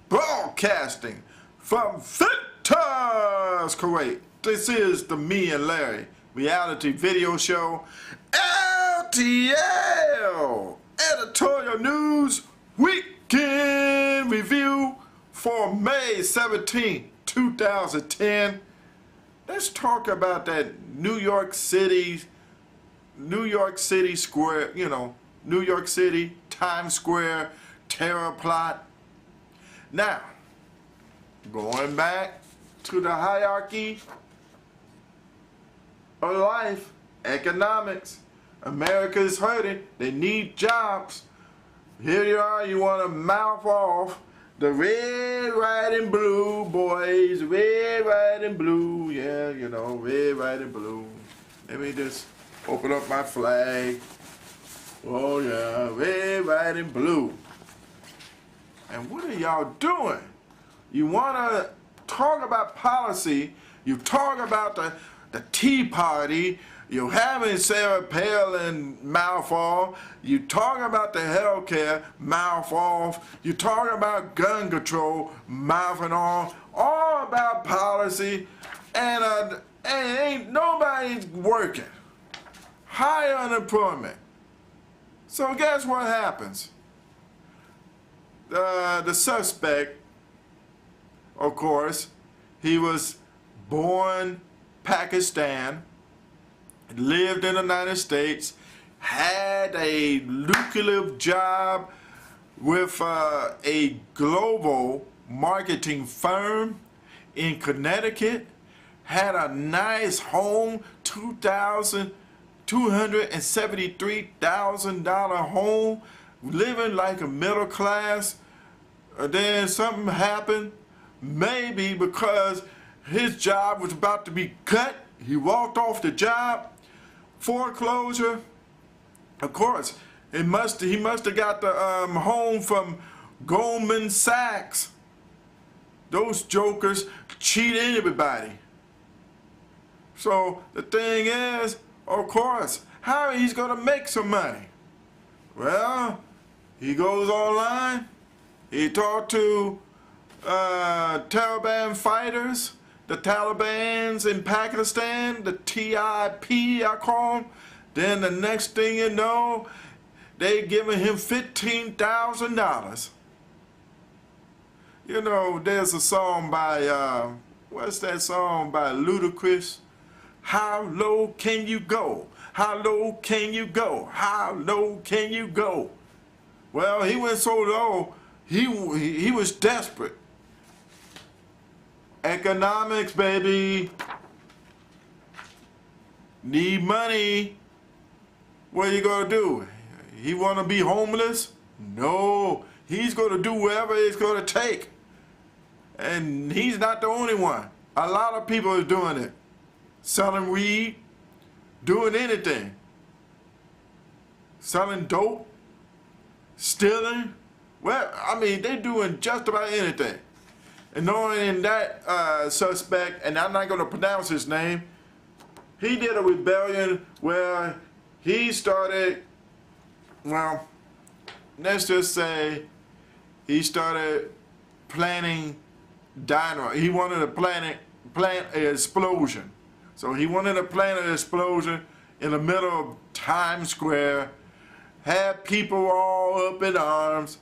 broadcasting from Ventus, Kuwait. This is the Me and Larry reality video show, LTL, Editorial News Weekend Review for May 17, 2010. Let's talk about that New York City Square, New York City, Times Square terror plot. Now, going back to the hierarchy of life, economics. America is hurting. They need jobs. Here you are, you want to mouth off the red, white, and blue, boys. Red, white, and blue. Yeah, red, white, and blue. Let me just open up my flag. Oh, yeah, red, white, and blue. And what are y'all doing? You want to talk about policy. You talk about the Tea Party. You're having Sarah Palin mouth off. You talk about the healthcare, mouth off. You talk about gun control, mouthing off. All about policy, and ain't nobody working. High unemployment. So guess what happens? The suspect, of course, he was born Pakistan, lived in the United States, had a lucrative job with a global marketing firm in Connecticut, had a nice home, $273,000 home, living like a middle class. Then something happened, maybe because his job was about to be cut. He walked off the job. Foreclosure. Of course, he must have got the home from Goldman Sachs. Those jokers cheat everybody. So the thing is, of course, how he's gonna make some money? Well, he goes online. He talked to Taliban fighters, the Talibans in Pakistan, the TIP I call them. Then the next thing you know, they giving him $15,000. There's a song by, what's that song by Ludacris? How low can you go? How low can you go? How low can you go? Well, he went so low, he was desperate. Economics, baby. Need money. What are you gonna do? He wanna be homeless? No. He's gonna do whatever it's gonna take. And he's not the only one. A lot of people are doing it. Selling weed, doing anything. Selling dope, stealing. Well, they're doing just about anything. And knowing that suspect, and I'm not going to pronounce his name, he did a rebellion where he started, well, let's just say he started planning dynamite. He wanted to plant an explosion. So he wanted to plant an explosion in the middle of Times Square, had people all up in arms.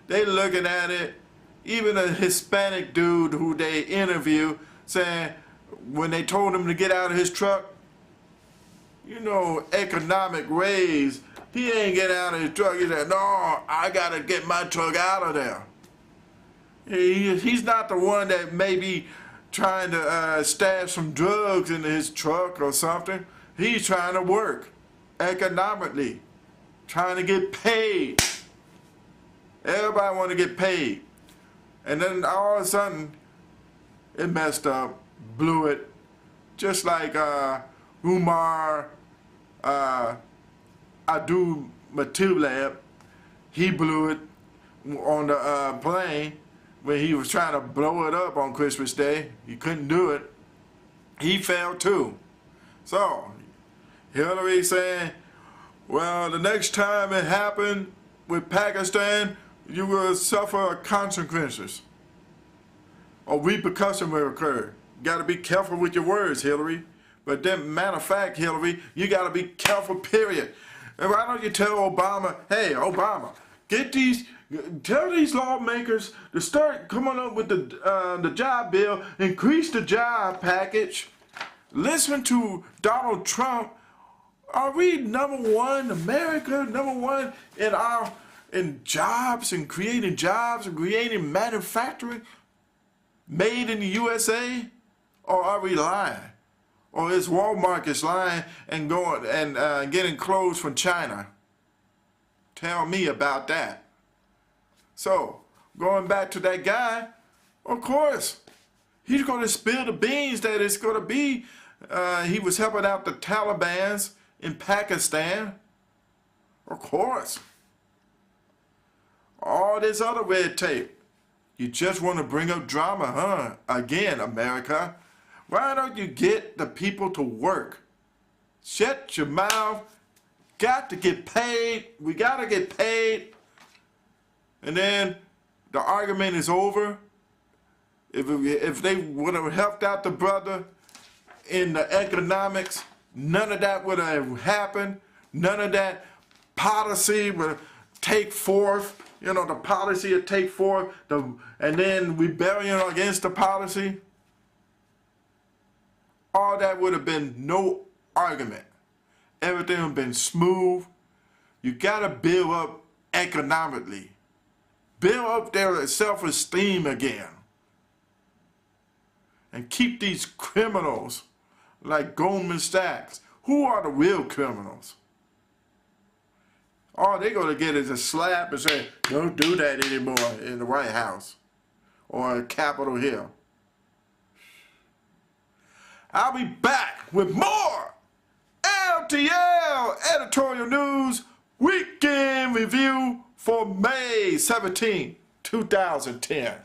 They looking at it. Even a Hispanic dude who they interview saying when they told him to get out of his truck, economic raise, he ain't getting out of his truck. He said, no, I gotta get my truck out of there. He's not the one that may be trying to stash some drugs in his truck or something. He's trying to work economically, trying to get paid. Everybody want to get paid. And then all of a sudden, it messed up, blew it. Just like Umar Adu Matulab, he blew it on the plane when he was trying to blow it up on Christmas Day. He couldn't do it. He failed too. So, Hillary saying, well, the next time it happened with Pakistan, you will suffer consequences. or repercussion will occur. You got to be careful with your words, Hillary. But then, matter of fact, Hillary, you got to be careful, period. And why don't you tell Obama, hey, Obama, tell these lawmakers to start coming up with the job bill, increase the job package. Listen to Donald Trump. Are we number one, America, number one in jobs and creating manufacturing made in the USA? Or are we lying? Or is Walmart is lying and going and getting clothes from China? Tell me about that. So, going back to that guy, of course, he's going to spill the beans that it's going to be. He was helping out the Taliban in Pakistan. Of course. All this other red tape. You just want to bring up drama, huh? Again, America. Why don't you get the people to work? Shut your mouth. Got to get paid. We got to get paid. And then the argument is over. If they would have helped out the brother in the economics, none of that would have happened. None of that policy would take forth. You know, the policy would take forth, and then rebellion against the policy. All that would have been no argument. Everything would have been smooth. You got to build up economically. Build up their self-esteem again. And keep these criminals like Goldman Sachs. Who are the real criminals? All they're going to get is a slap and say, don't do that anymore in the White House or Capitol Hill. I'll be back with more LTL Editorial News Weekend Review for May 17, 2010.